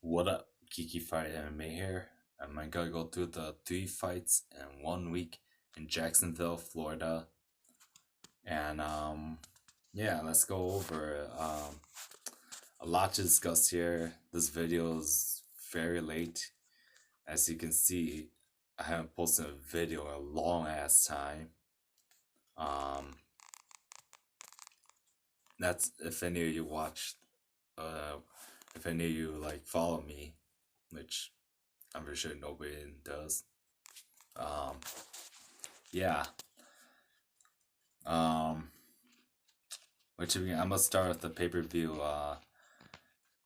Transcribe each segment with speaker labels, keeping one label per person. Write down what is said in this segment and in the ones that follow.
Speaker 1: What up, Kiki Fight MMA here. I'm gonna go through the 3 fights in 1 week in Jacksonville, Florida. And yeah, let's go over it. A lot to discuss here. This video is very late. As you can see, I haven't posted a video in a long ass time. Um that's if any of you watched if any of you like follow me, which I'm pretty sure nobody does. Um, yeah. Um, I'm gonna start with the pay per view.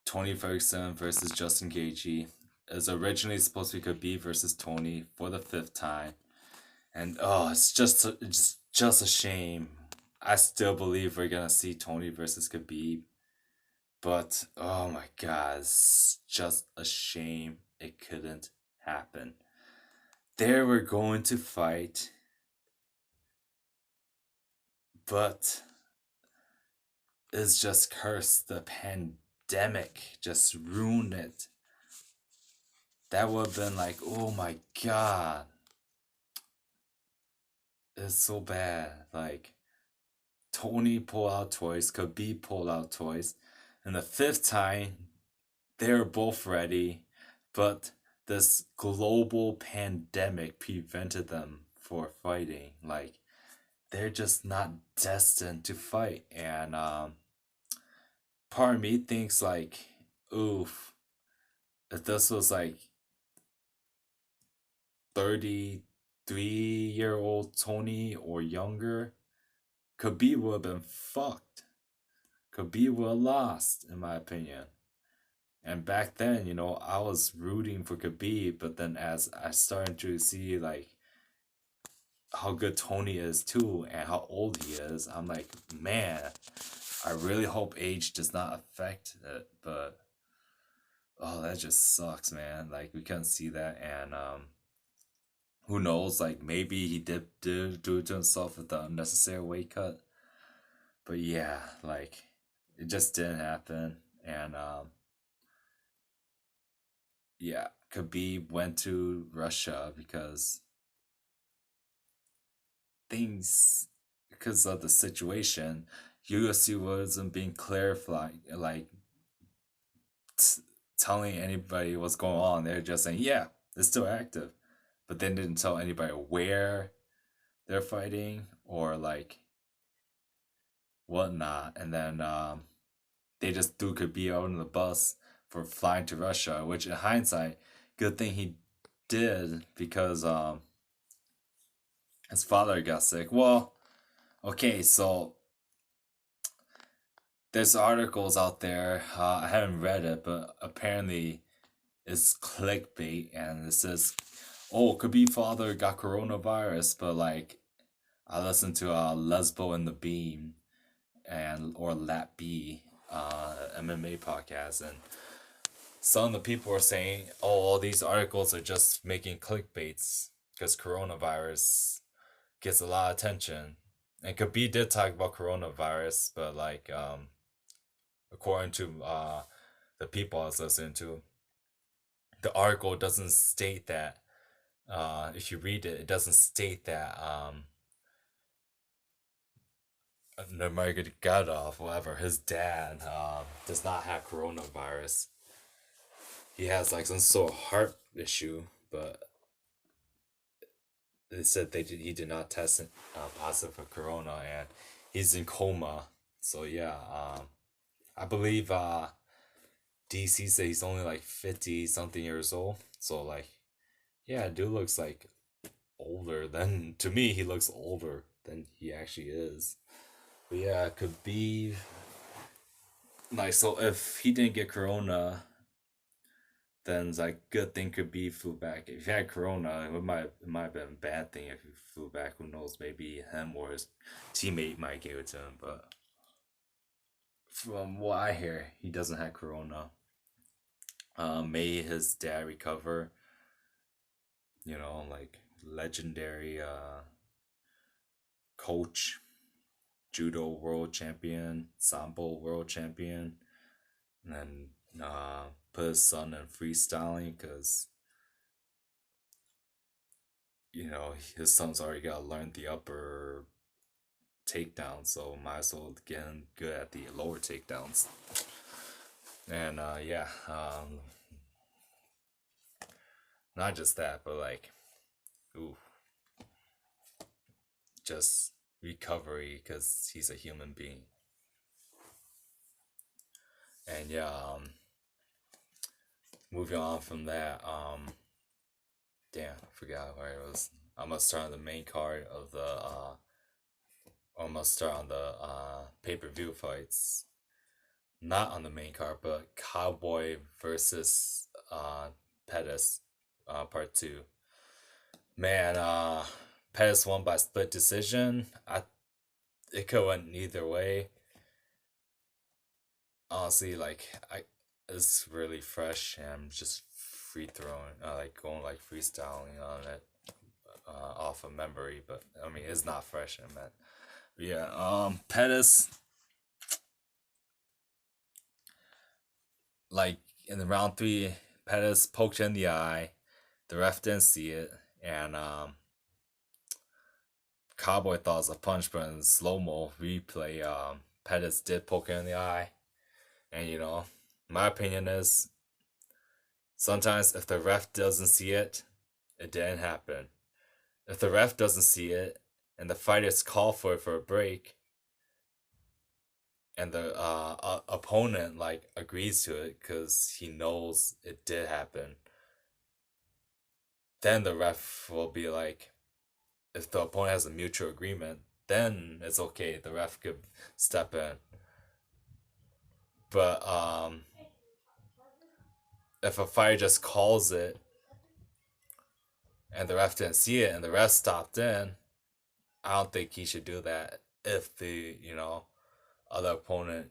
Speaker 1: Tony Ferguson versus Justin Gaethje is originally supposed to be Khabib versus Tony for the fifth time, and it's just a shame. I still believe we're gonna see Tony versus Khabib, but oh my god, it's just a shame it couldn't happen. They were going to fight, but it's just cursed. The pandemic just ruined it. That would have been like, oh my god, it's so bad. Like, Tony pulled out toys, Khabib pulled out toys, and the fifth time, they were both ready, but this global pandemic prevented them for fighting. Like, they're just not destined to fight, and part of me thinks like, oof, if this was like 33-year-old Tony or younger, Khabib would have been fucked. Khabib would have lost, in my opinion. And back then, I was rooting for Khabib, but then as I started to see like how good Tony is too and how old he is, I'm like, man, I really hope age does not affect it, but oh, that just sucks, man. Like we couldn't see that, and who knows? Like maybe he did do it to himself with the unnecessary weight cut. But yeah, like it just didn't happen. And yeah, Khabib went to Russia things because of the situation. UFC wasn't being clarified, like t- telling anybody what's going on. They're just saying, yeah, it's still active, but then didn't tell anybody where they're fighting or like whatnot. And then they just threw Khabib out on the bus for flying to Russia, which in hindsight, good thing he did because his father got sick. Well, okay, so there's articles out there. I haven't read it, but apparently it's clickbait and it says, "Oh, Khabib father got coronavirus," but like I listened to Lesbo and the Beam and or Lap B MMA podcast, and some of the people are saying, "Oh, all these articles are just making clickbaits because coronavirus gets a lot of attention." And Khabib did talk about coronavirus, but like according to the people I was listening to, the article doesn't state that. If you read it, it doesn't state that Nurmagomedov, whatever, his dad, does not have coronavirus. He has like some sort of heart issue, but they said he did not test positive for corona, and he's in coma. So yeah, I believe DC said he's only like 50 something years old. So like, yeah, dude looks like older than to me. He looks older than he actually is. But yeah, it could be like, so if he didn't get corona, then it's like good thing could be flew back. If he had corona, it might have been a bad thing if he flew back. Who knows? Maybe him or his teammate might give it to him. But from what I hear, he doesn't have corona. May his dad recover. Like legendary coach, judo world champion, sambo world champion, and then put his son in freestyling because his son's already got to learn the upper takedown, so might as well get him good at the lower takedowns. And yeah, not just that, but like, ooh, just recovery because he's a human being. And yeah, moving on from that, damn, I forgot where it was. I'm gonna start on the main card of the I'm gonna start on the pay-per-view fights. Not on the main card, but Cowboy versus Pettis, part two. Man, Pettis won by split decision. It could went either way. Honestly, like it's really fresh, and I'm just free throwing, like going like freestyling on it, off of memory. But I mean, it's not fresh, I meant. But yeah, Pettis, like in the round three, Pettis poked in the eye. The ref didn't see it, and Cowboy thought it was a punch, but in slow mo replay, Pettis did poke him in the eye. And my opinion is sometimes if the ref doesn't see it, it didn't happen. If the ref doesn't see it and the fighters call for it for a break, and the opponent like agrees to it because he knows it did happen, then the ref will be like, if the opponent has a mutual agreement, then it's okay. The ref could step in. But if a fighter just calls it and the ref didn't see it and the ref stopped in, I don't think he should do that if the other opponent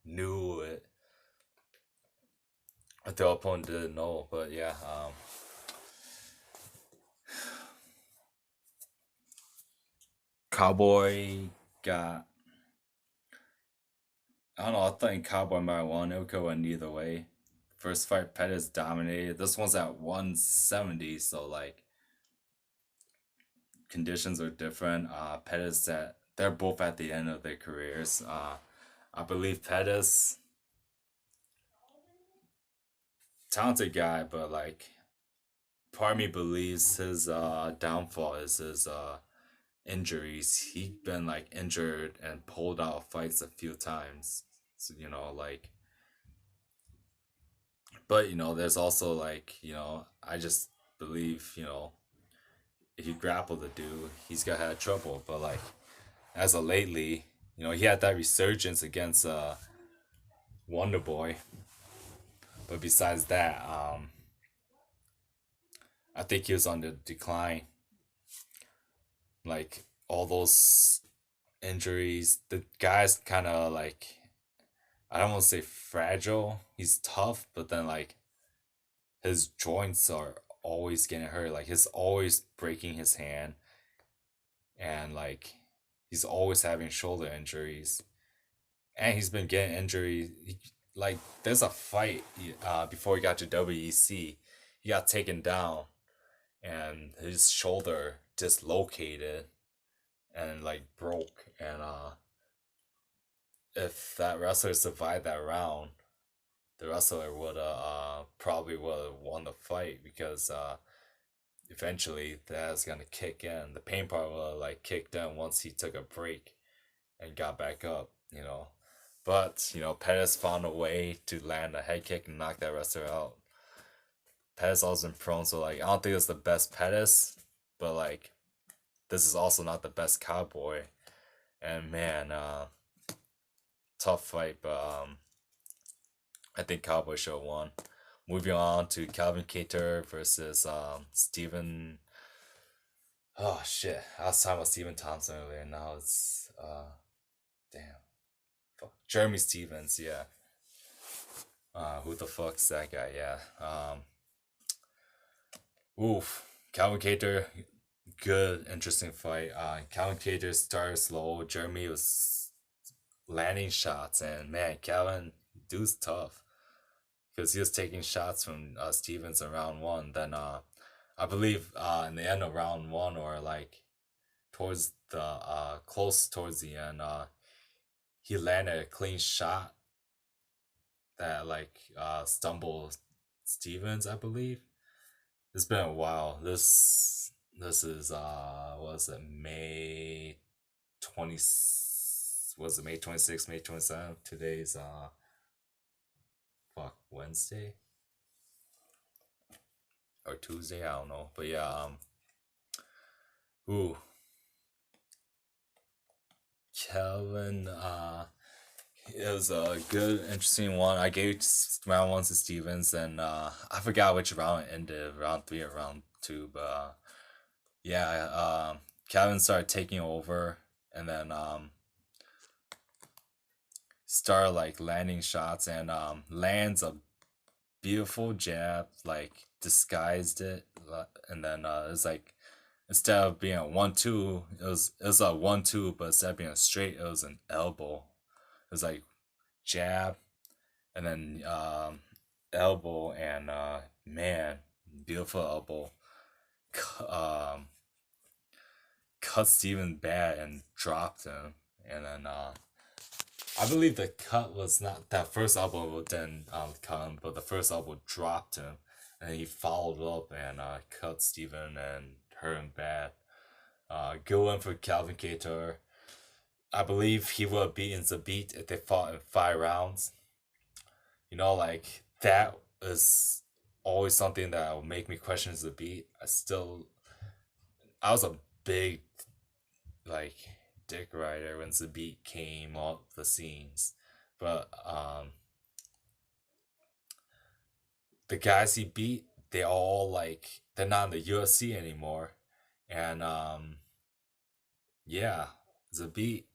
Speaker 1: knew it. If the opponent didn't know, but yeah, Cowboy got. I don't know. I think Cowboy might have won. It could have went either way. First fight, Pettis dominated. This one's at 170, so like conditions are different. Pettis they're both at the end of their careers. I believe Pettis, talented guy, but like part of me believes his downfall is his injuries. He's been like injured and pulled out of fights a few times. So like, but there's also like I just believe if you grapple the dude, he's gonna have trouble. But like as of lately, he had that resurgence against Wonder Boy. But besides that, I think he was on the decline. Like all those injuries, the guy's kind of like, I don't want to say fragile. He's tough, but then like his joints are always getting hurt. Like he's always breaking his hand, and like he's always having shoulder injuries, and he's been getting injuries. Like there's a fight before he got to WEC, he got taken down, and his shoulder dislocated and like broke. And if that wrestler survived that round, the wrestler would probably would have won the fight because eventually that's gonna kick in. The pain part would have like kicked in once he took a break and got back up. But Pettis found a way to land a head kick and knock that wrestler out. Pettis also been prone, so like I don't think it's the best Pettis, but like this is also not the best Cowboy. And man, tough fight, but I think Cowboy should have won. Moving on to Calvin Cater versus Steven. Oh shit! I was talking about Steven Thompson earlier. Now it's damn, fuck. Jeremy Stevens. Yeah. Who the fuck's that guy? Yeah. Oof. Calvin Cater, good, interesting fight. Calvin Cater started slow. Jeremy was landing shots, and man, Calvin dude's tough because he was taking shots from Stevens in round one. Then I believe in the end of round one, or like towards the close towards the end, he landed a clean shot that like stumbled Stevens, I believe. It's been a while. This is was it May 20, was it May 26th, May 27th? Today's Wednesday or Tuesday, I don't know. But yeah, ooh, Kelvin, it was a good, interesting one. I gave round one to Stevens, and I forgot which round it ended, round three or round two, but yeah, Calvin started taking over, and then started like landing shots, and lands a beautiful jab, like disguised it, and then it's like instead of being a 1-2, it was a 1-2, but instead of being a straight, it was an elbow. It was like jab, and then elbow, and man, beautiful elbow. Cut Steven bad and dropped him, and then I believe the cut was not that first elbow didn't cut him, but the first elbow dropped him, and he followed up and cut Steven and hurt him bad. Good one for Calvin Cater. I believe he would have beaten Zabit if they fought in 5 rounds. You know, like that is always something that will make me question Zabit. I was a big like dick rider when Zabit came off the scenes, but the guys he beat, they all like they're not in the UFC anymore, and yeah, Zabit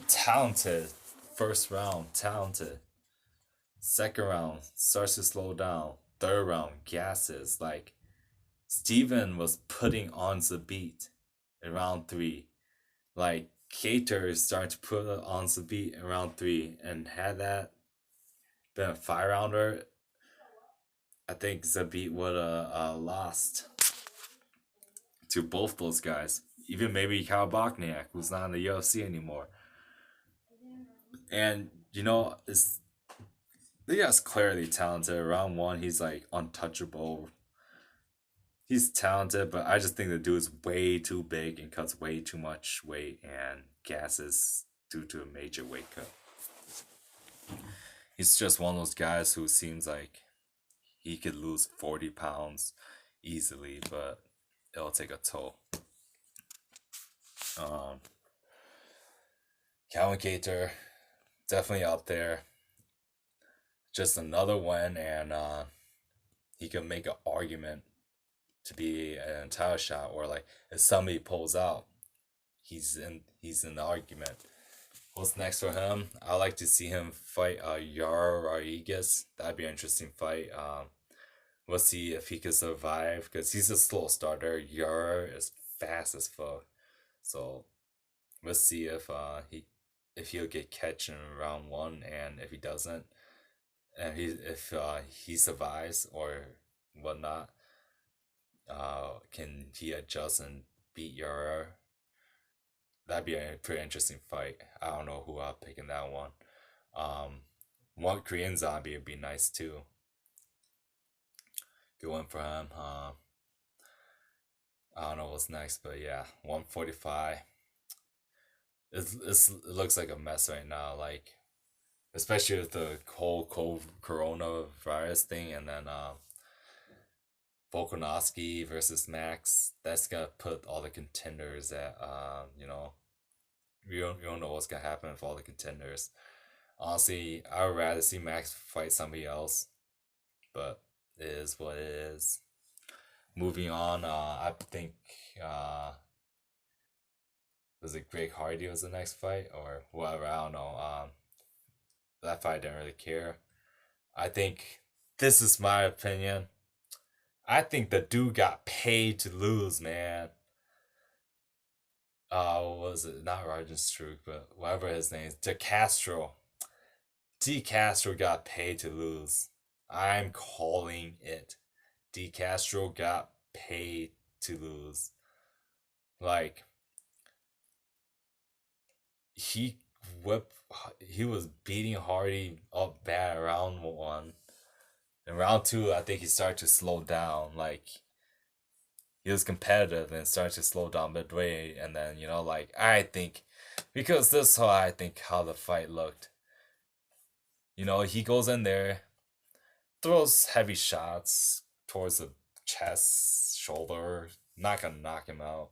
Speaker 1: talented, first round talented, second round starts to slow down, third round gasses. Like Steven was putting on Zabit in round three. Like Cater is starting to put on Zabit in round three, and had that been a 5 rounder, I think Zabit would have lost to both those guys. Even maybe Kyle Bachniak, who's not in the UFC anymore. And you know, the guy's clearly talented. Round one, he's like untouchable. He's talented, but I just think the dude's way too big and cuts way too much weight and gasses due to a major weight cut. He's just one of those guys who seems like he could lose 40 pounds easily, but it'll take a toll. Calvin Cater, definitely up there. Just another win, and he can make an argument to be an entire shot, or like if somebody pulls out, he's in the argument. What's next for him? I like to see him fight Yar Rodriguez. That'd be an interesting fight. We'll see if he can survive, because he's a slow starter. Yar is fast as fuck, so we'll see if he'll get catch in round one, and if he doesn't, and if he survives or whatnot, can he adjust and beat Yara? That'd be a pretty interesting fight. I don't know who I'll pick in that one. One Korean Zombie would be nice too. Good one for him. I don't know what's next, but yeah, 145. It looks like a mess right now, like especially with the whole coronavirus thing, and then Volkanovski versus Max. That's gonna put all the contenders at you don't know what's gonna happen with all the contenders. Honestly, I would rather see Max fight somebody else, but it is what it is. Moving on, I think was it Greg Hardy was the next fight, or whatever, I don't know. That fight I didn't really care. I think this is my opinion. I think the dude got paid to lose, man. What was it? Not Rajan Struik, but whatever his name is, De Castro. D Castro got paid to lose. I'm calling it. D Castro got paid to lose. Like he whipped he was beating Hardy up bad round one. In round two, I think he started to slow down. Like he was competitive and started to slow down midway, and then like I think because this is how I think how the fight looked. He goes in there, throws heavy shots towards the chest, shoulder, not gonna knock him out.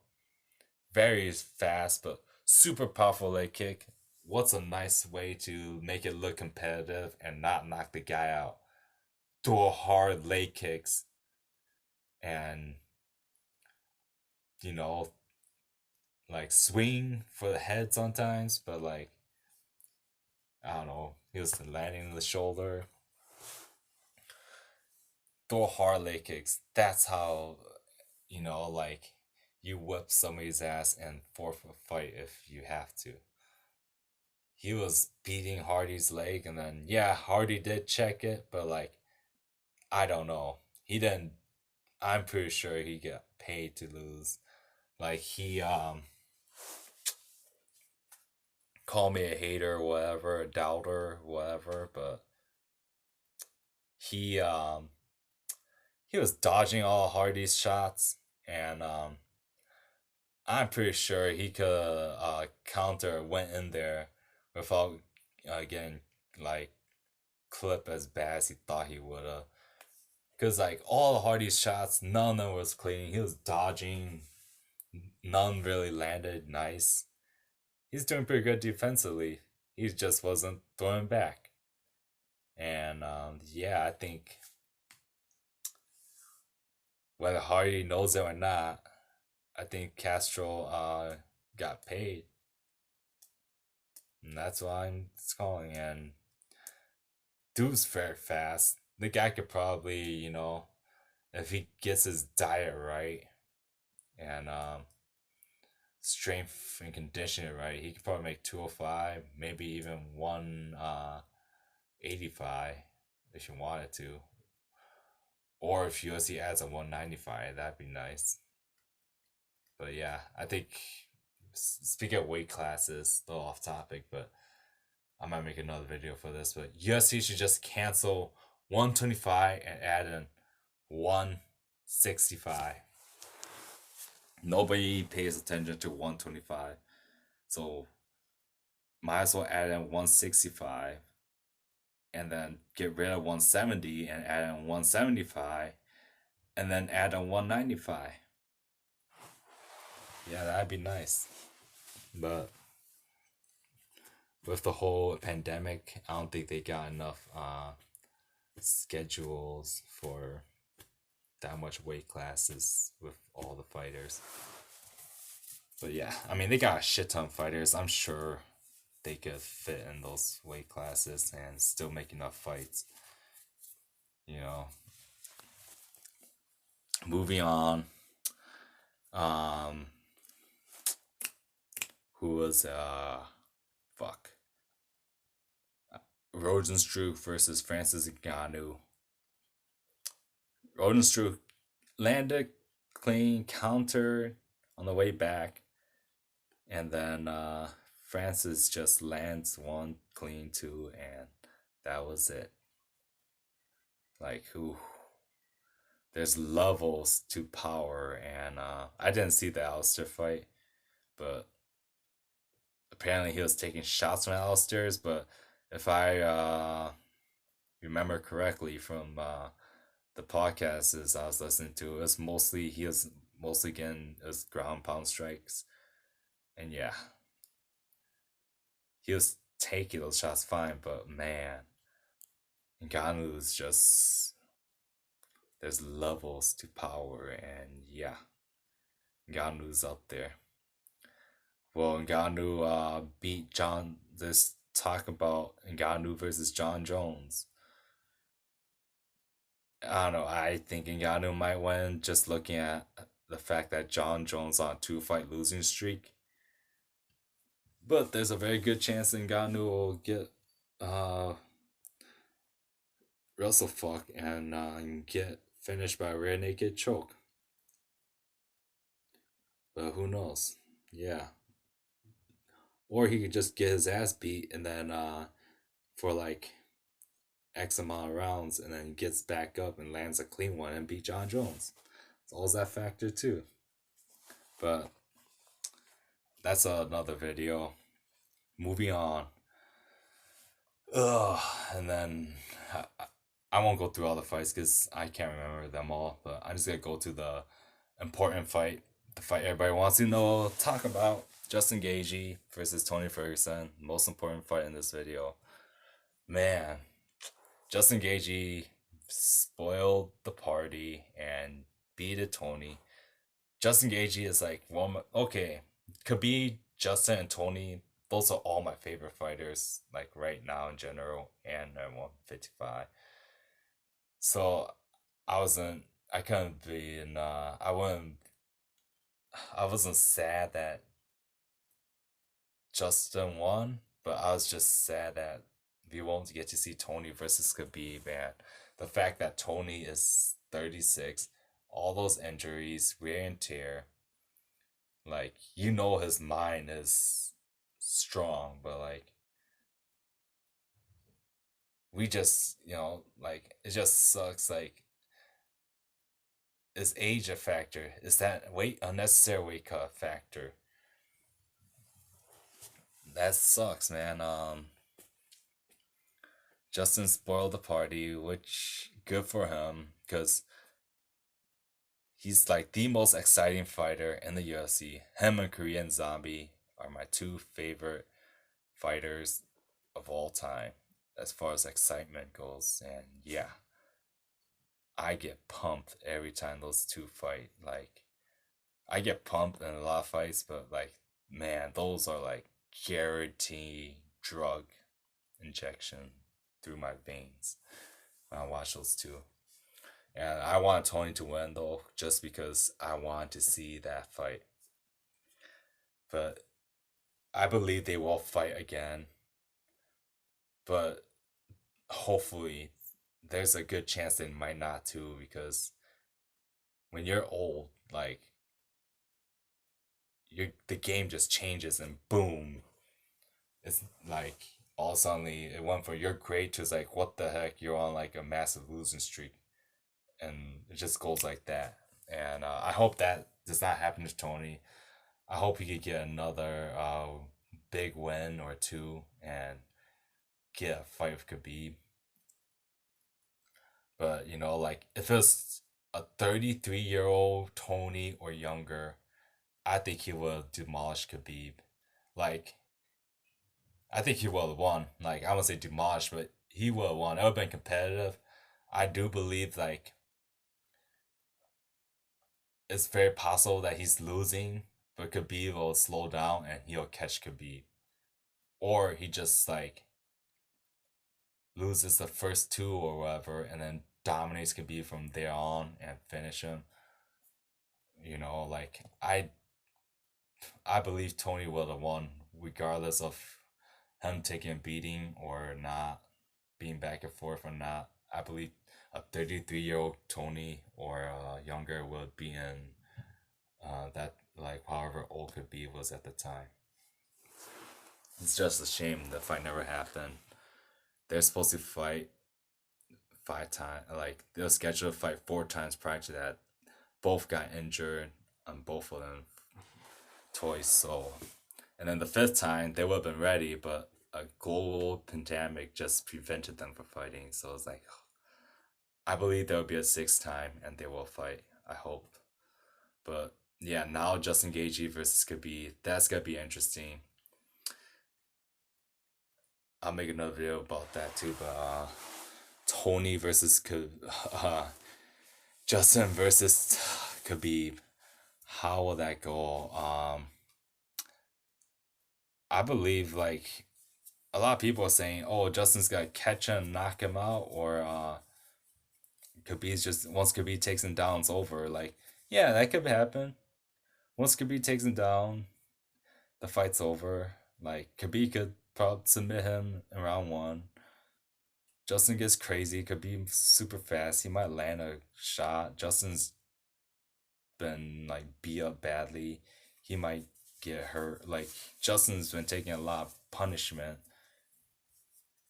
Speaker 1: Very fast, but super powerful leg kick. What's a nice way to make it look competitive and not knock the guy out? Throw hard leg kicks and you know like swing for the head sometimes, but like I don't know, he was landing in the shoulder. Throw hard leg kicks. That's how like you whip somebody's ass and forfeit a fight if you have to. He was beating Hardy's leg, and then yeah, Hardy did check it, but like I don't know. He didn't. I'm pretty sure he got paid to lose. Like he called me a hater or whatever, a doubter, whatever, but he um he was dodging all Hardy's shots, and I'm pretty sure he could counter went in there without getting like clipped as bad as he thought he would have. Cause like all the Hardy's shots, none of them was clean. He was dodging, none really landed nice. He's doing pretty good defensively. He just wasn't throwing back. And yeah, I think whether Hardy knows it or not, I think Castro got paid. And that's why I'm calling. And dude's very fast. The guy could probably, if he gets his diet right and strength and conditioning right, he could probably make 205, maybe even 185 if you wanted to. Or if UFC adds a 195, that'd be nice. But yeah, I think speaking of weight classes, a little off topic, but I might make another video for this. But UFC should just cancel 125 and add in 165. Nobody pays attention to 125, so might as well add in 165 and then get rid of 170 and add in 175 and then add in 195. Yeah, that'd be nice. But with the whole pandemic, I don't think they got enough schedules for that much weight classes with all the fighters. But yeah, I mean, they got a shit ton of fighters. I'm sure they could fit in those weight classes and still make enough fights. You know. Moving on. Um who was fuck. Rosenstruck versus Francis Ngannou. Rosenstruck landed clean counter on the way back, and then Francis just lands one clean two, and that was it. Like who? There's levels to power, and I didn't see the Alistair fight, but apparently he was taking shots from Alistair's. But if I remember correctly from the podcast I was listening to, it was mostly he was mostly getting his ground pound strikes, and yeah, he was taking those shots fine. But man, Ngannou is just there's levels to power, and yeah, Ngannou's up there. Well, Ngannou beat John. Let's talk about Ngannou versus John Jones. I don't know. I think Ngannou might win just looking at the fact that John Jones on a 2-fight losing streak. But there's a very good chance Ngannou will get wrestle fuck and get finished by a rear naked choke. But who knows? Yeah. Or he could just get his ass beat and then for like X amount of rounds and then gets back up and lands a clean one and beat John Jones. It's all that factor too. But that's another video. Moving on. Ugh, and then I won't go through all the fights because I can't remember them all. But I'm just gonna go to the important fight, the fight everybody wants to know, talk about. Justin Gaethje versus Tony Ferguson, most important fight in this video. Man, Justin Gaethje spoiled the party and beat Tony. Justin Gaethje is like one. Okay, Khabib, Justin, and Tony. Those are all my favorite fighters, like right now in general, and at 155. So I wasn't. I couldn't be in. I wouldn't. I wasn't sad that Justin won, but I was just sad that we won't get to see Tony versus Khabib. And the fact that Tony is 36, all those injuries, wear and tear, like his mind is strong, but like we just like it just sucks. Like, is age a factor? Is that weight unnecessary weight cut factor? That sucks, man. Justin spoiled the party, which good for him because he's like the most exciting fighter in the UFC. Him and Korean Zombie are my two favorite fighters of all time as far as excitement goes. And yeah, I get pumped every time those two fight. Like, I get pumped in a lot of fights, but like, man, those are like guaranteed drug injection through my veins when I watch those two. And I want Tony to win though, just because I want to see that fight. But I believe they will fight again. But hopefully, there's a good chance they might not too, because when you're old, like the game just changes and boom, it's like all of a sudden it went from you're great to it's like what the heck, you're on like a massive losing streak, and it just goes like that. And I hope that does not happen to Tony. I hope he could get another big win or two and get a fight with Khabib. But like if it's a 33-year-old Tony or younger, I think he will demolish Khabib. Like, I think he will have won. Like, I won't say demolish, but he will have won. It would have been competitive. I do believe like it's very possible that he's losing, but Khabib will slow down and he'll catch Khabib. Or he just like loses the first two or whatever and then dominates Khabib from there on and finish him. Like I believe Tony would have won regardless of him taking a beating or not, being back and forth or not. I believe a 33-year-old Tony or younger would be in that, like, however old Khabib was at the time. It's just a shame the fight never happened. They're supposed to fight 5 times. Like, they were scheduled to fight 4 times prior to that. Both got injured on both of them twice. So, and then the 5th time they would have been ready, but a global pandemic just prevented them from fighting. So it's like, I believe there will be a 6th time and they will fight. I hope. But yeah, now Justin Gaethje versus Khabib, that's gonna be interesting. I'll make another video about that too. But Tony versus Justin versus Khabib, how will that go? I believe like a lot of people are saying, "Oh, Justin's gonna catch him, knock him out," or Khabib's just once Khabib takes him down, it's over. Like, yeah, that could happen. Once Khabib takes him down, the fight's over. Like, Khabib could probably submit him in round 1. Justin gets crazy, could be super fast. He might land a shot. Justin's been like beat up badly. He might get hurt. Like Justin's been taking a lot of punishment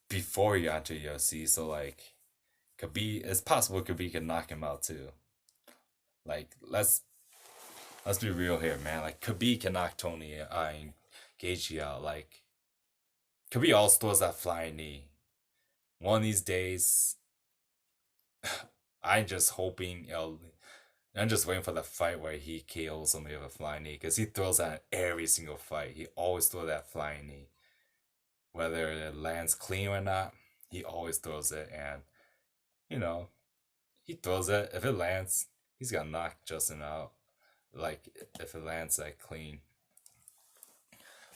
Speaker 1: before he got to UFC, so like could be it's possible Khabib could knock him out too. Like let's be real here, man. Like Khabib can knock Tony Gaethje out. Like Khabib also throws that flying knee. One of these days, I'm just hoping I'm just waiting for the fight where he KOs somebody with a flying knee because he throws that in every single fight. He always throws that flying knee, whether it lands clean or not. He always throws it, and you know he throws it. If it lands, he's gonna knock Justin out. Like if it lands that clean.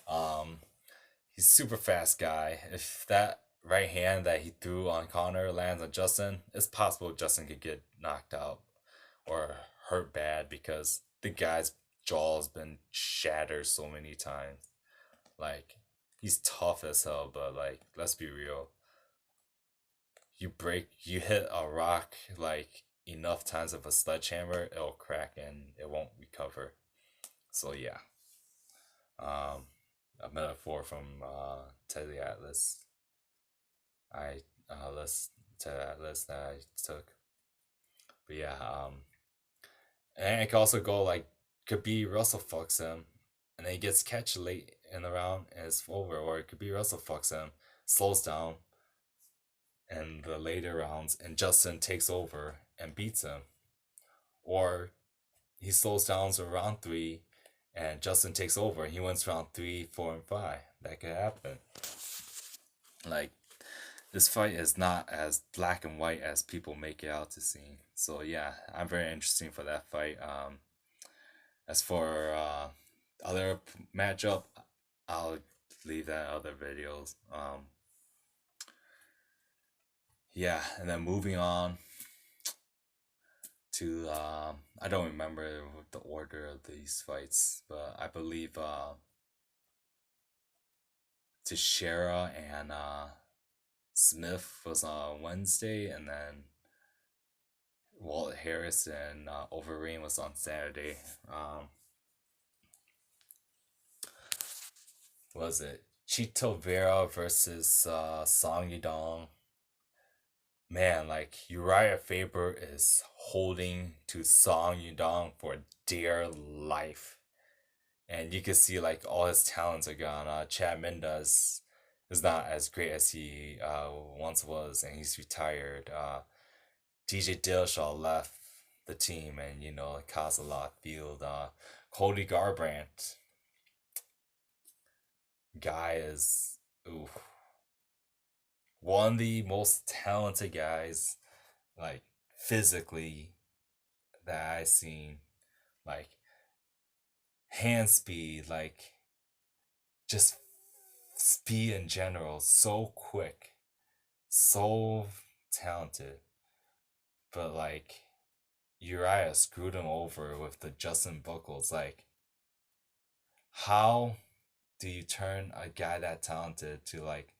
Speaker 1: Um, he's a super fast guy. If that right hand that he threw on Connor lands on Justin, it's possible Justin could get knocked out or hurt bad because the guy's jaw's been shattered so many times. Like he's tough as hell, but like let's be real. You hit a rock like enough times with a sledgehammer, it'll crack and it won't recover. So yeah. Um a metaphor from Ted the Atlas. I list Ted Atlas that I took. But yeah, and it could also go like could be Russell fucks him and then he gets catch late in the round and it's over, or it could be Russell fucks him, slows down in the later rounds and Justin takes over and beats him. Or he slows down to round three and Justin takes over and he wins round three, four, and five. That could happen. Like this fight is not as black and white as people make it out to seem. So yeah, I'm very interesting for that fight. As for other matchup, I'll leave that other videos. Yeah, and then moving on to I don't remember the order of these fights, but I believe Teixeira and Smith was on Wednesday, and then Walt Harris and Overeem was on Saturday. Was it Chito Vera versus Song Yudong? Man, like Uriah Faber is holding to Song Yudong for dear life. And you can see like all his talents are gone. Chad Mendes is not as great as he once was, and he's retired. DJ Dillashaw left the team, and it caused a lot of field. Cody Garbrandt, guy is ooh, one of the most talented guys, like physically, that I've seen. Like hand speed, like just speed in general, so quick, so talented. But like Uriah screwed him over with the Justin Buckles. Like, how do you turn a guy that talented to like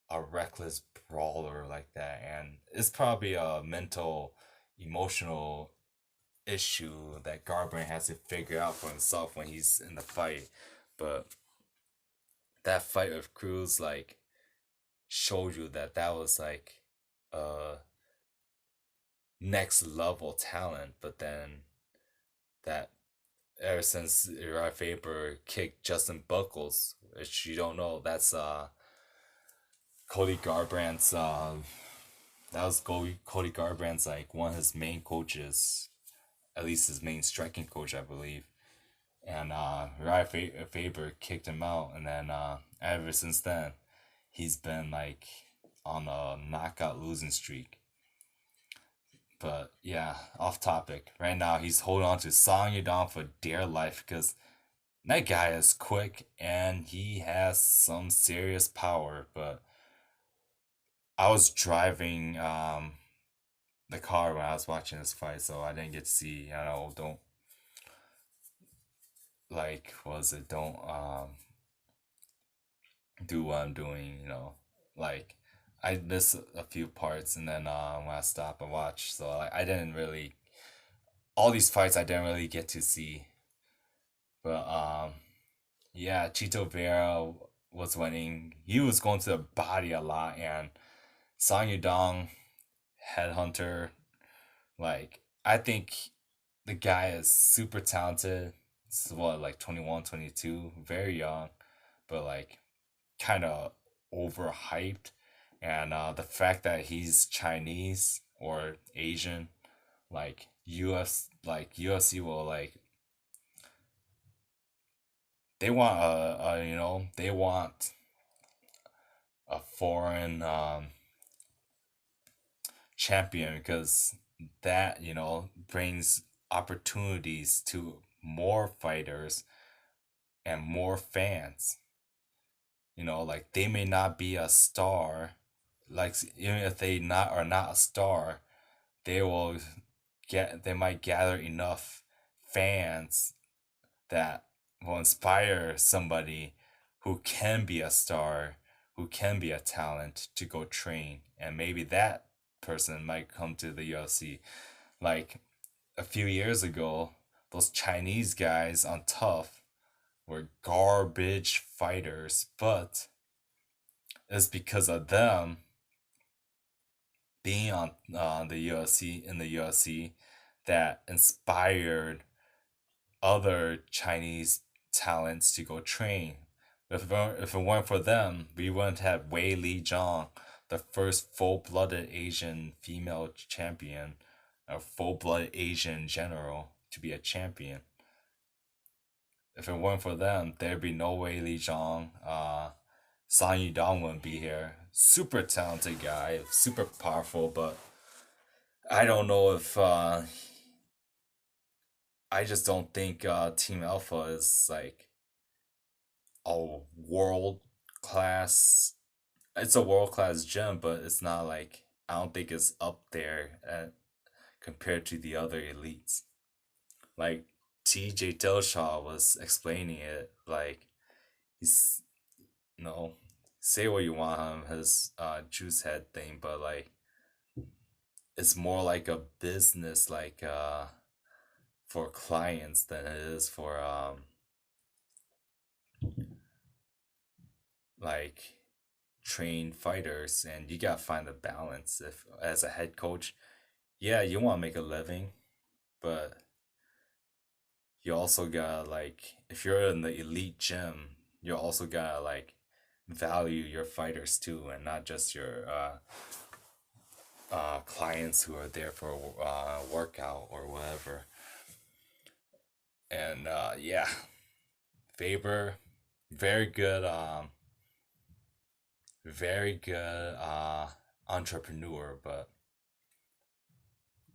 Speaker 1: a reckless brawler like that? And it's probably a mental, emotional issue that Garbrandt has to figure out for himself when he's in the fight. But that fight with Cruz like showed you that that was like next level talent. But then that ever since Uriah Faber kicked Justin Buckles, which you don't know, that's Cody Garbrandt's that was Cody Garbrandt's like one of his main coaches, at least his main striking coach, I believe. And Uriah Faber kicked him out, and then ever since then, he's been like on a knockout losing streak. But yeah, off topic. Right now, he's holding on to Song Yudong for dear life because that guy is quick and he has some serious power. But I was driving the car when I was watching this fight, so I didn't get to see. I don't like was it don't do what I'm doing. Like I missed a few parts, and then when I stopped and watched, so I didn't really all these fights I didn't really get to see. But yeah, Chito Vera was winning. He was going to the body a lot, and Song Yudong, Headhunter, like I think the guy is super talented. It's what, like 21, 22, very young, but like kind of overhyped. And the fact that he's Chinese or Asian, like UFC will like they want they want a foreign champion because that brings opportunities to more fighters and more fans. Like they may not be a star, like even if they not are not a star, they will they might gather enough fans that will inspire somebody who can be a star, who can be a talent to go train, and maybe that person might come to the UFC. Like a few years ago, those Chinese guys on Tough were garbage fighters, but it's because of them being on the UFC in the UFC that inspired other Chinese talents to go train. If it weren't for them, we wouldn't have Wei Li Zhang, the first full-blooded Asian female champion, a full-blooded Asian general to be a champion. If it weren't for them, there'd be no Wei Li Zhang. San Yudong wouldn't be here. Super talented guy, super powerful, but I don't know if I just don't think Team Alpha is like a world class. It's a world class gym, but it's not like I don't think it's up there compared to the other elites. Like T.J. Dillashaw was explaining it, like he's no say what you want on his juice head thing, but like it's more like a business, like for clients than it is for like trained fighters, and you gotta find a balance. If as a head coach, yeah, you want to make a living, but you also gotta like if you're in the elite gym, you also gotta like value your fighters too, and not just your clients who are there for workout or whatever. And yeah, Faber, very good, very good entrepreneur, but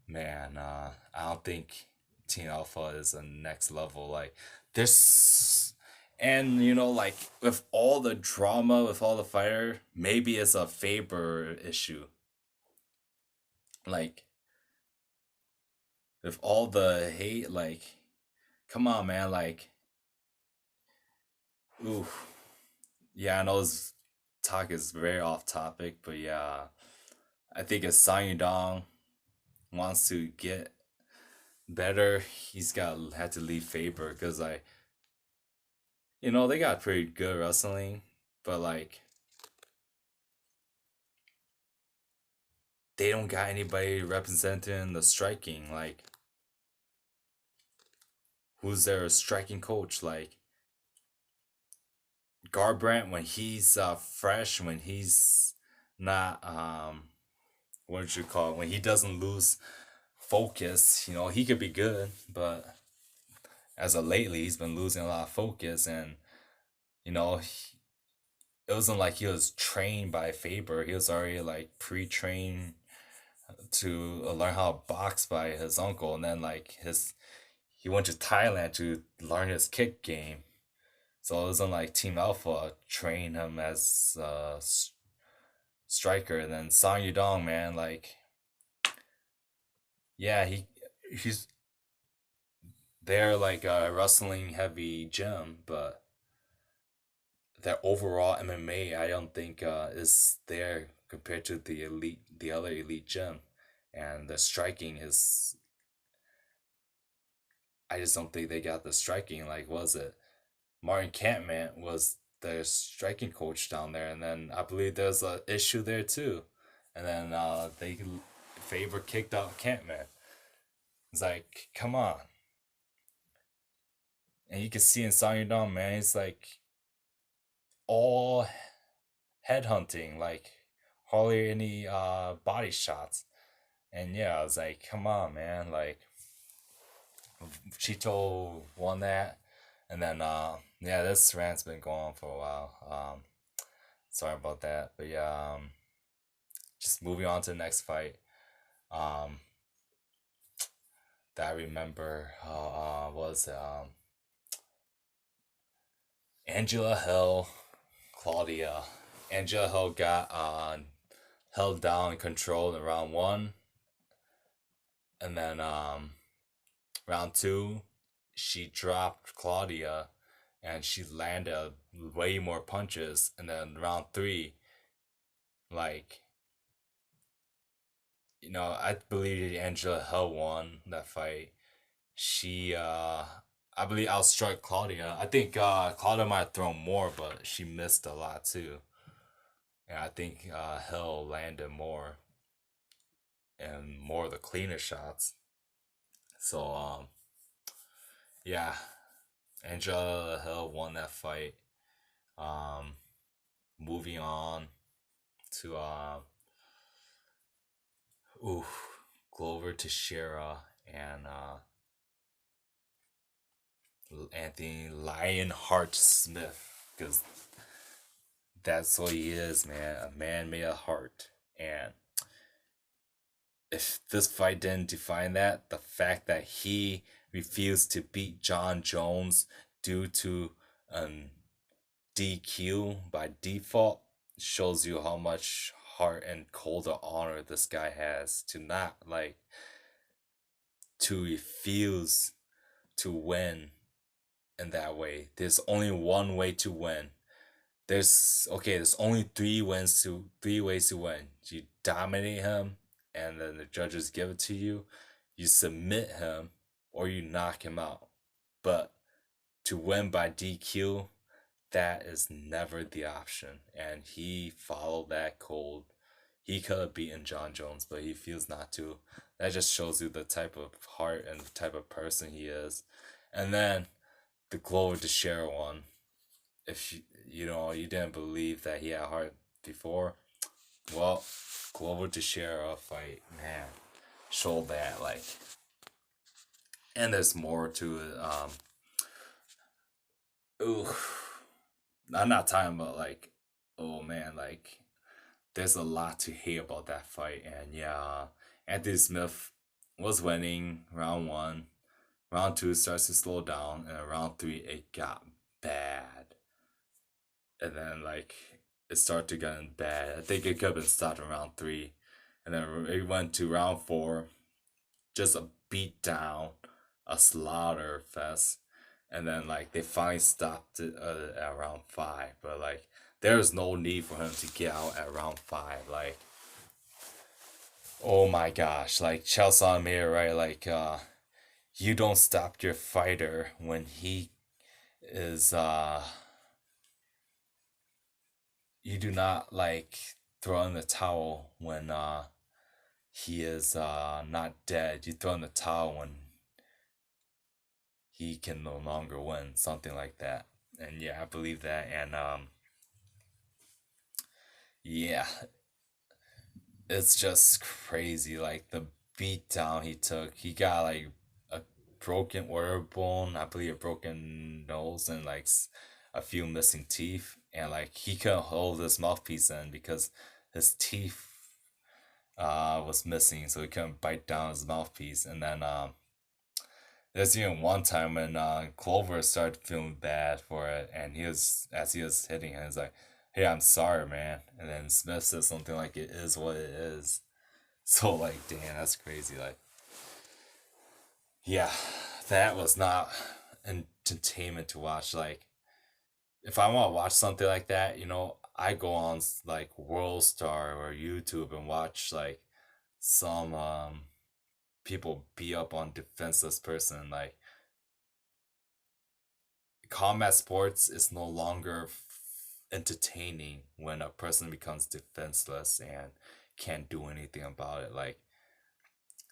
Speaker 1: man, I don't think Teen Alpha is a next level. Like this, and like with all the drama, with all the fire, maybe it's a Faber issue. Like with all the hate, like come on, man, like ooh, yeah, I know this talk is very off topic, but yeah, I think if Sang Yudong wants to get better, he's got had to leave Faber because like they got pretty good wrestling, but like they don't got anybody representing the striking. Like who's their striking coach? Like Garbrandt when he's fresh, when he's not what would you call it? When he doesn't lose focus, he could be good, but as of lately he's been losing a lot of focus, and it wasn't like he was trained by Faber. He was already like pre-trained to learn how to box by his uncle, and then like he went to Thailand to learn his kick game. So it wasn't like Team Alpha trained him as a striker. And then Sang Yudong, man, like yeah, he's they're like a wrestling heavy gym, but their overall MMA I don't think is there compared to the other elite gym, and the striking is. I just don't think they got the striking. Like, was it Martin Campman was the striking coach down there, and then I believe there's a issue there too, and then they Faber kicked out Campman. It's like, come on, and you can see in Sanyudong, man, he's like all headhunting, like hardly any body shots, and yeah, I was like, come on, man, like Chito won that, and then yeah, this rant's been going on for a while. Sorry about that, but yeah, just moving on to the next fight. Um, that I remember was Angela Hill, Claudia. Angela Hill got held down and controlled in round one, and then round two, she dropped Claudia, and she landed way more punches, and then round three, like I believe Angela Hill won that fight. She I believe outstruck Claudia. I think Claudia might have thrown more, but she missed a lot too. And I think Hill landed more and more of the cleaner shots. So yeah, Angela Hill won that fight. Um Moving on to ooh, Glover Teixeira and Anthony Lionheart Smith, because that's what he is, man. A man made a heart. And if this fight didn't define that, the fact that he refused to beat John Jones due to an DQ by default shows you how much heart and cold of honor this guy has to not like to refuse to win in that way. There's only one way to win. There's only three ways to win. You dominate him and then the judges give it to you, you submit him, or you knock him out. But to win by DQ, that is never the option. And he followed that cold. He could have beaten John Jones, but he feels not to. That just shows you the type of heart and the type of person he is. And then the Glover Teixeira one. If you didn't believe that he had heart before, well, Glover Teixeira fight, man, showed that like. And there's more to it. Ooh, I'm not talking about like, oh man, like there's a lot to hate about that fight, and yeah, Anthony Smith was winning round one. Round two starts to slow down, and round three it got bad, and then like it started to get bad. I think it could have been stopped in round three, and then it went to round four, just a beat down, a slaughter fest, and then like they finally stopped it at round five. But like there was no need for him to get out at round five. Like, oh my gosh, like Chelsea made it right. Like you don't stop your fighter when he is you do not like throw in the towel when he is not dead. You throw in the towel when he can no longer win, something like that. And yeah, I believe that. And yeah, it's just crazy. Like the beat down he took, he got like a broken order bone, I believe a broken nose, and like a few missing teeth. And like he couldn't hold his mouthpiece in because his teeth was missing, so he couldn't bite down his mouthpiece. And then there's even one time when Clover started feeling bad for it, and as he was hitting him, he's like, "Hey, I'm sorry, man." And then Smith says something like, "It is what it is." So like, damn, that's crazy. Like, yeah, that was not entertainment to watch. Like, if I want to watch something like that, I go on like World Star or YouTube and watch like some people beat up on defenseless person. Like combat sports is no longer entertaining when a person becomes defenseless and can't do anything about it. Like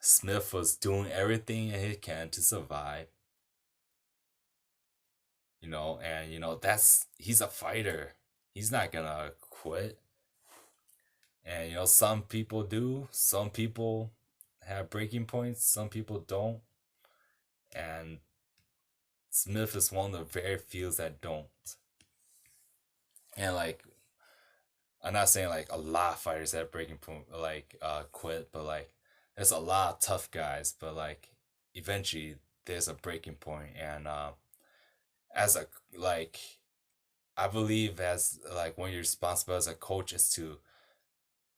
Speaker 1: Smith was doing everything he can to survive, and that's he's a fighter. He's not gonna quit. And some people do, some people have breaking points, some people don't. And Smith is one of the very few that don't. And like I'm not saying like a lot of fighters have breaking point like quit, but like there's a lot of tough guys, but like eventually there's a breaking point. And as a like I believe as like when you're responsible as a coach is to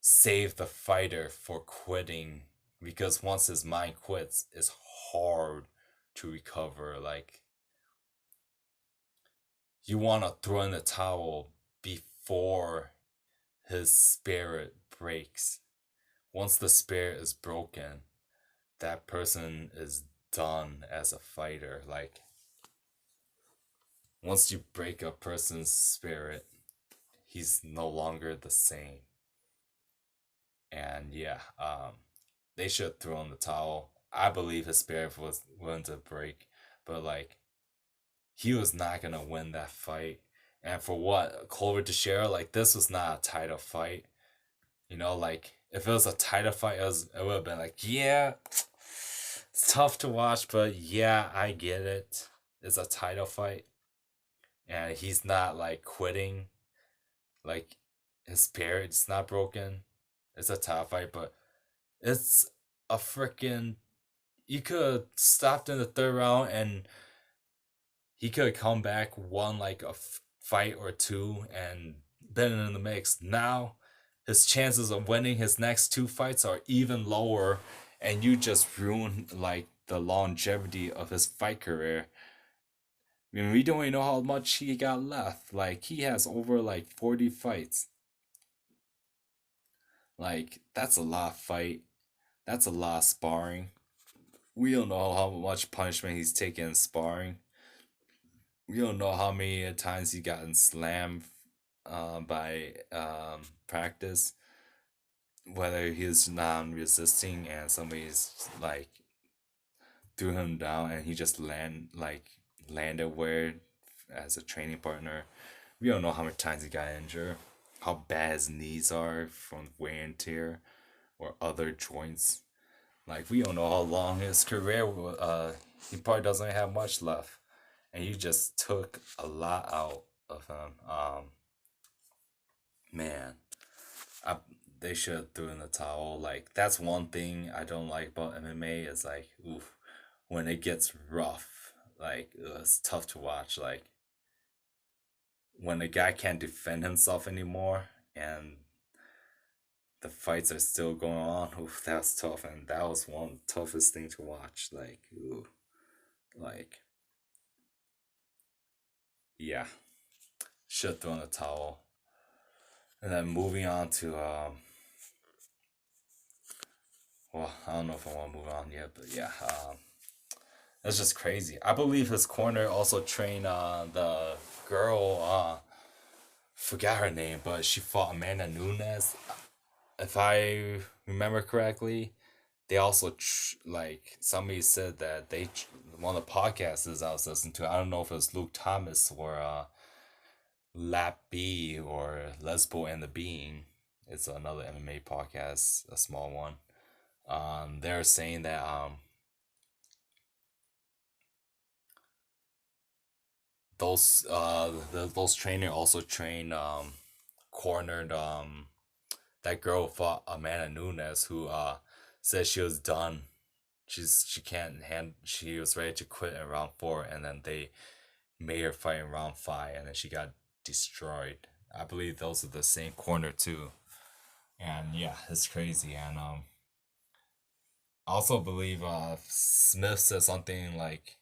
Speaker 1: save the fighter for quitting, because once his mind quits it's hard to recover. Like you want to throw in the towel before his spirit breaks. Once the spirit is broken, that person is done as a fighter. Like once you break a person's spirit, he's no longer the same. And yeah, they should throw in the towel. I believe his spirit was willing to break, but like he was not gonna win that fight. And for what Clover Teixeira, like this was not a title fight. Like if it was a title fight, it would have been like, yeah, it's tough to watch, but yeah, I get it. It's a title fight, and he's not like quitting. Like his spirit's not broken. It's a title fight, but it's a freaking. You could stopped in the third round, and he could come back, won like a fight or two, and been in the mix. Now, his chances of winning his next two fights are even lower, and you just ruined like the longevity of his fight career. I mean, we don't even know how much he got left. Like he has over like 40 fights. Like that's a lot of fight. That's a lot of sparring. We don't know how much punishment he's taken in sparring. We don't know how many times he gotten slammed by practice, whether he's non-resisting and somebody's like threw him down and he just landed where as a training partner. We don't know how many times he got injured, how bad his knees are from wear and tear or other joints. Like we don't know how long his career will. He probably doesn't have much left, and you just took a lot out of him. Man, I, they should have threw in the towel. Like that's one thing I don't like about MMA is like, oof, when it gets rough, like it's tough to watch. Like when a guy can't defend himself anymore, and the fights are still going on. Oof, that's tough, and that was one of the toughest thing to watch. Like, ooh, like yeah, should throw in the towel. And then moving on to well, I don't know if I want to move on yet, but yeah, that's just crazy. I believe his corner also trained the girl. Forgot her name, but she fought Amanda Nunes. If I remember correctly, they also like somebody said that one of the podcasts I was listening to. I don't know if it was Luke Thomas or Lap B or Lesbo and the Being. It's another MMA podcast, a small one. They're saying that those trainer also trained cornered that girl fought Amanda Nunes who said she was done. She can't hand she was ready to quit in round 4, and then they made her fight in round 5, and then she got destroyed. I believe those are the same corner too. And yeah, it's crazy. And I also believe Smith said something like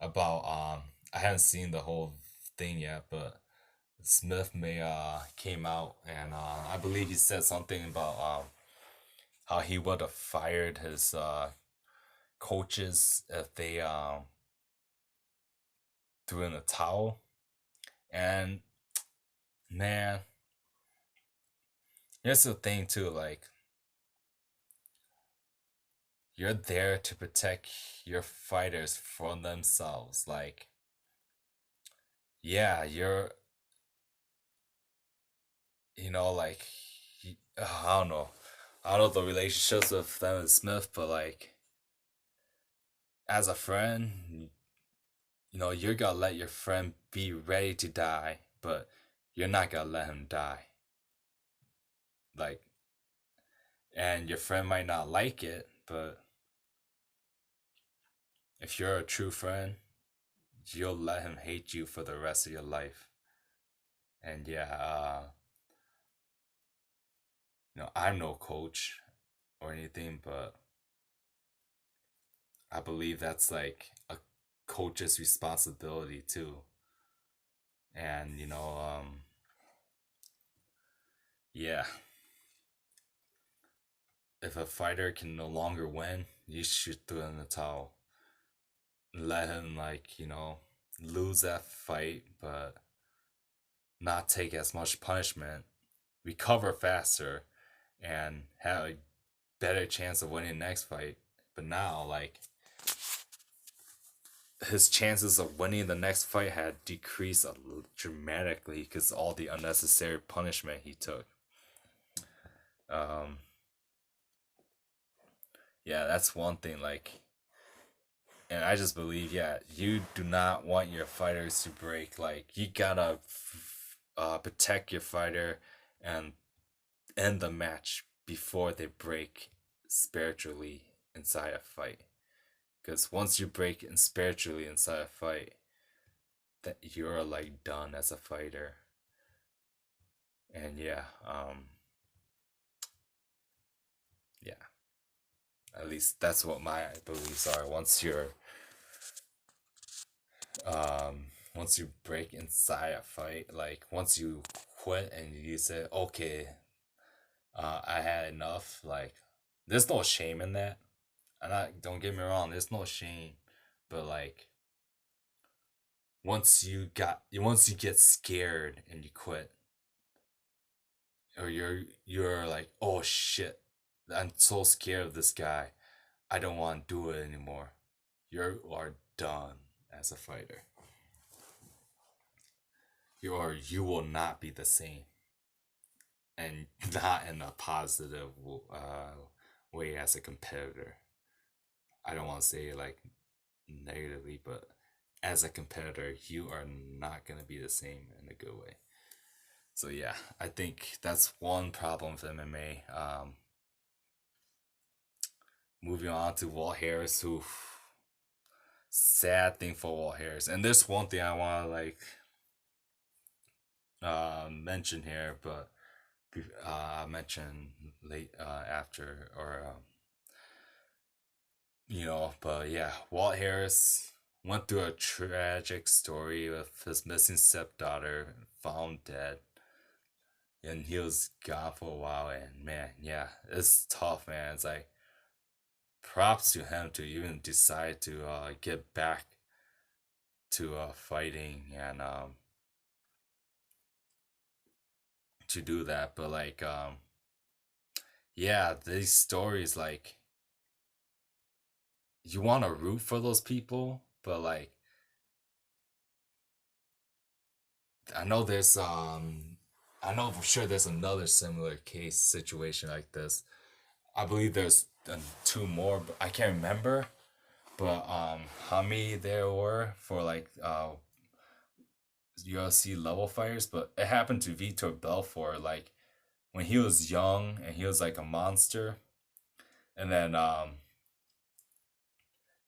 Speaker 1: about I haven't seen the whole thing yet, but Smith may came out and I believe he said something about how he would have fired his coaches if they threw in a towel. And man, here's the thing too, like you're there to protect your fighters from themselves. Like, yeah, you're, like, I don't know. I don't know the relationships with them and Smith, but like, as a friend, you're gonna let your friend be ready to die, but you're not gonna let him die. Like, and your friend might not like it, but if you're a true friend, you'll let him hate you for the rest of your life. And yeah, I'm no coach or anything, but I believe that's like a coach's responsibility too. And yeah, if a fighter can no longer win, you should throw in the towel. Let him like lose that fight, but not take as much punishment, recover faster, and have a better chance of winning the next fight. But now, like, his chances of winning the next fight had decreased dramatically because all the unnecessary punishment he took. Um, yeah, that's one thing. Like, and I just believe, yeah, you do not want your fighters to break. Like, you gotta protect your fighter and end the match before they break spiritually inside a fight. Because once you break in spiritually inside a fight, that you're like done as a fighter. And yeah, yeah. At least that's what my beliefs are. Once you break inside a fight, like once you quit and you say, okay, I had enough. Like, there's no shame in that. And don't get me wrong, there's no shame, but like once you get scared and you quit, or you're like, oh shit, I'm so scared of this guy, I don't want to do it anymore. You are done as a fighter. You will not be the same, and not in a positive way as a competitor. I don't want to say like negatively, but as a competitor, you are not gonna be the same in a good way. So yeah, I think that's one problem with MMA. Moving on to Walt Harris, who sad thing for Walt Harris, and there's one thing I want to like mention here, but I'll mention late after or but yeah, Walt Harris went through a tragic story with his missing stepdaughter found dead, and he was gone for a while. And man, yeah, it's tough, man. It's like props to him to even decide to get back to fighting and to do that. But like yeah, these stories like you want to root for those people, but like I know there's I know for sure there's another similar case situation like this. I believe there's two more, but I can't remember. But how many there were for like UFC level fighters? But it happened to Vitor Belfort like when he was young and he was like a monster, and then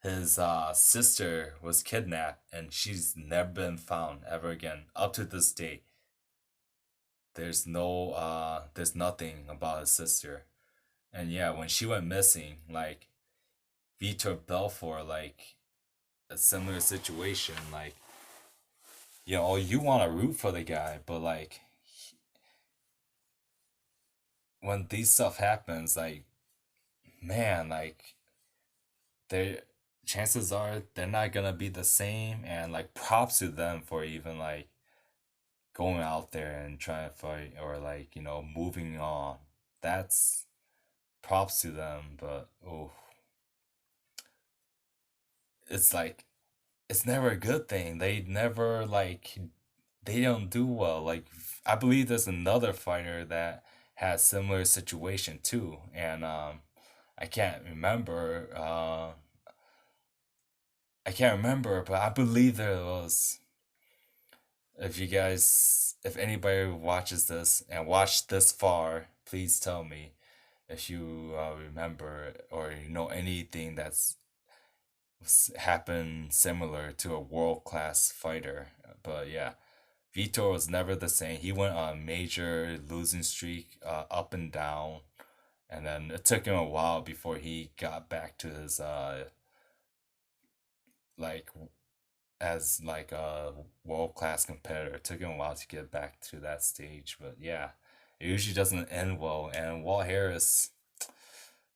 Speaker 1: his sister was kidnapped and she's never been found ever again up to this day. There's nothing about his sister. And yeah, when she went missing, like Vitor Belfort, like a similar situation, like you know, you want to root for the guy, but like when these stuff happens, like man, like they chances are they're not gonna be the same, and like props to them for even like going out there and trying to fight or like you know moving on. That's props to them, but oh, it's like it's never a good thing. They never like they don't do well. Like I believe there's another fighter that had similar situation too, and I can't remember. I can't remember, but I believe there was. If you guys, if anybody watches this and watched this far, please tell me if you remember or you know anything that's happened similar to a world class fighter. But yeah, Vitor was never the same. He went on a major losing streak, up and down, and then it took him a while before he got back to his like as like a world class competitor. It took him a while to get back to that stage, but yeah, it usually doesn't end well. And Walt Harris,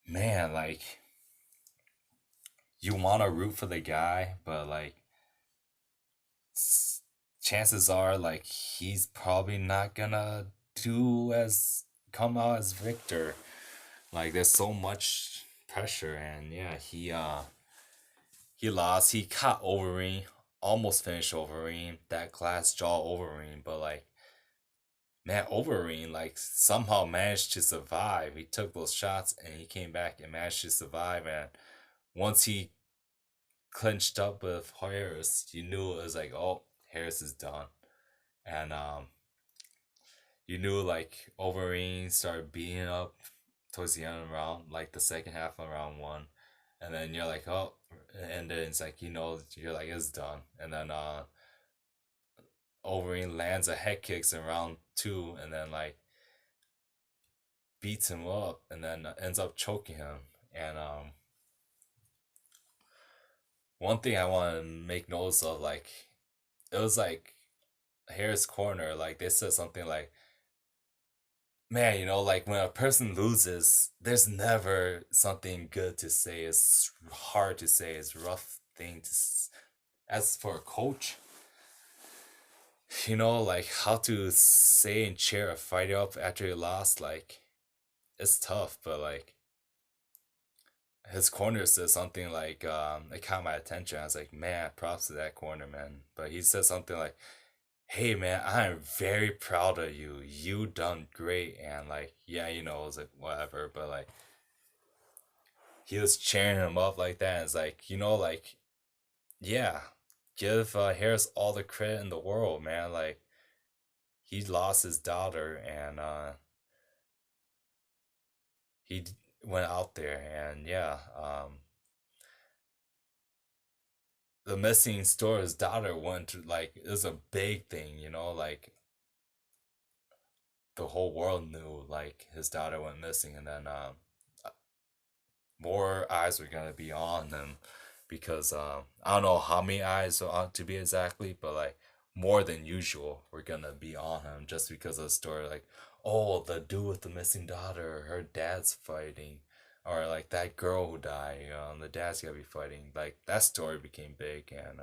Speaker 1: man, like you want to root for the guy, but like chances are like he's probably not gonna do as come out as victor. Like there's so much pressure, and yeah, he lost. He caught Overeem, almost finished Overeem, that glass jaw Overeem, but like man, Overeem like somehow managed to survive. He took those shots and he came back and managed to survive. And once he clinched up with Harris, you knew it was like, oh, Harris is done. And you knew like Overeem started beating up towards the end of the round, like the second half of round one. And then you're like, oh, and then it's like, you know, you're like, it's done. And then Overeem lands a head kicks in round two and then like beats him up and then ends up choking him. And one thing I want to make notice of, like, it was like Harris Corner, like they said something like, man, you know, like when a person loses, there's never something good to say. It's hard to say. It's a rough thing to. As for a coach, you know, like how to say and cheer a fighter up after he lost, like it's tough. But like his corner said something like, it caught my attention. I was like, man, props to that corner, man. But he said something like, hey man, I am very proud of you. You done great. And like, yeah, you know, it was like whatever, but like he was cheering him up like that. And it's like, you know, like, yeah, give Harris all the credit in the world, man. Like he lost his daughter and he went out there and yeah, the missing store, his daughter went to like it was a big thing, you know, like the whole world knew like his daughter went missing, and then more eyes were gonna be on them because I don't know how many eyes are to be exactly, but like more than usual were gonna be on him just because of the story. Like, oh, the dude with the missing daughter, her dad's fighting, or like that girl who died, the dad's gonna be fighting. Like that story became big, and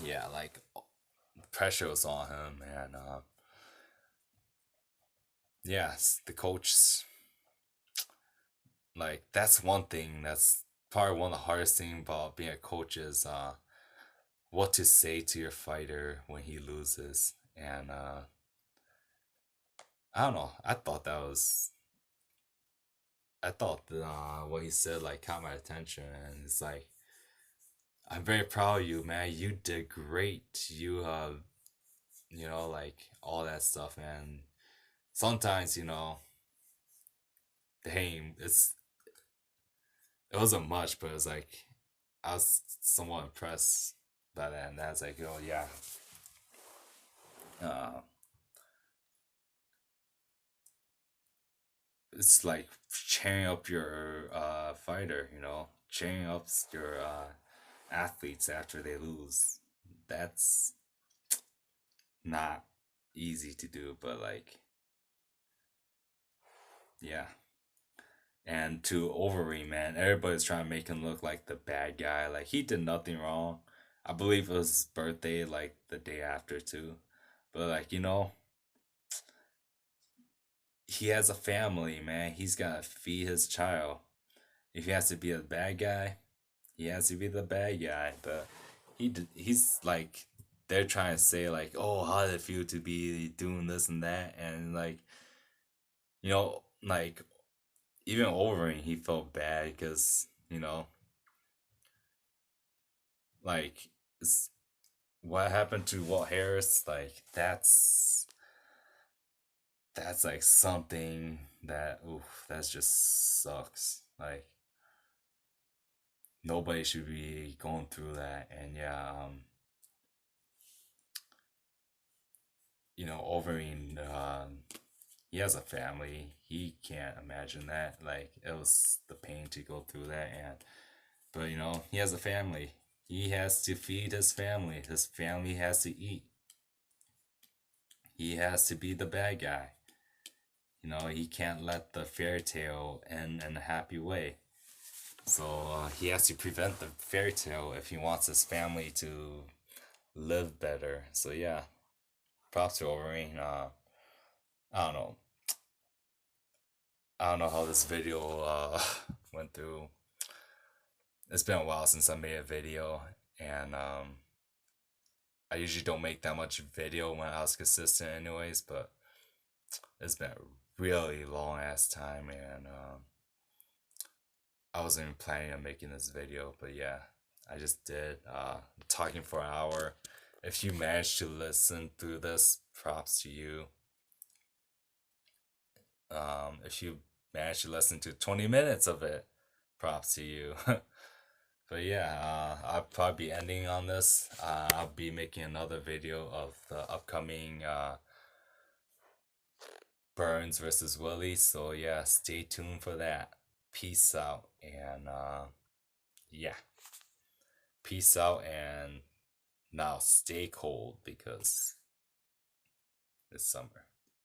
Speaker 1: yeah, like pressure was on him, and yes, the coach, like that's one thing that's probably one of the hardest thing about being a coach is what to say to your fighter when he loses. And I don't know, I thought that what he said like caught my attention, and it's like I'm very proud of you, man. You did great. You know, like all that stuff, man. Sometimes, you know, dang, it wasn't much, but it was like I was somewhat impressed by that, and I was like, oh yeah, uh, it's like cheering up your fighter, you know, cheering up your athletes after they lose. that's not easy to do, but like, yeah. And to Overeem, man, everybody's trying to make him look like the bad guy. Like he did nothing wrong. I believe it was his birthday, like the day after too. But like, he has a family, man. He's gotta feed his child. If he has to be a bad guy, he has to be the bad guy. But he's like, they're trying to say like, oh, how did it feel to be doing this and that, and like, like even Overeem, he felt bad because like what happened to Walt Harris, like that's like something that oof, that's just sucks. Like nobody should be going through that. And yeah, Overeem, he has a family. He can't imagine that. Like it was the pain to go through that, and but he has a family. He has to feed his family. His family has to eat. He has to be the bad guy. He can't let the fairy tale end in a happy way. So he has to prevent the fairy tale if he wants his family to live better. So yeah, props to Wolverine. I don't know. I don't know how this video went through. It's been a while since I made a video, and I usually don't make that much video when I was consistent, anyways. But it's been a really long ass time, and I wasn't even planning on making this video, but yeah, I just did. Talking for an hour. If you managed to listen through this, props to you. If you managed to listen to 20 minutes of it, props to you. But yeah, I'll probably be ending on this. I'll be making another video of the upcoming Burns versus Willie. So yeah, stay tuned for that. Peace out, and yeah, peace out, and now stay cold because it's summer.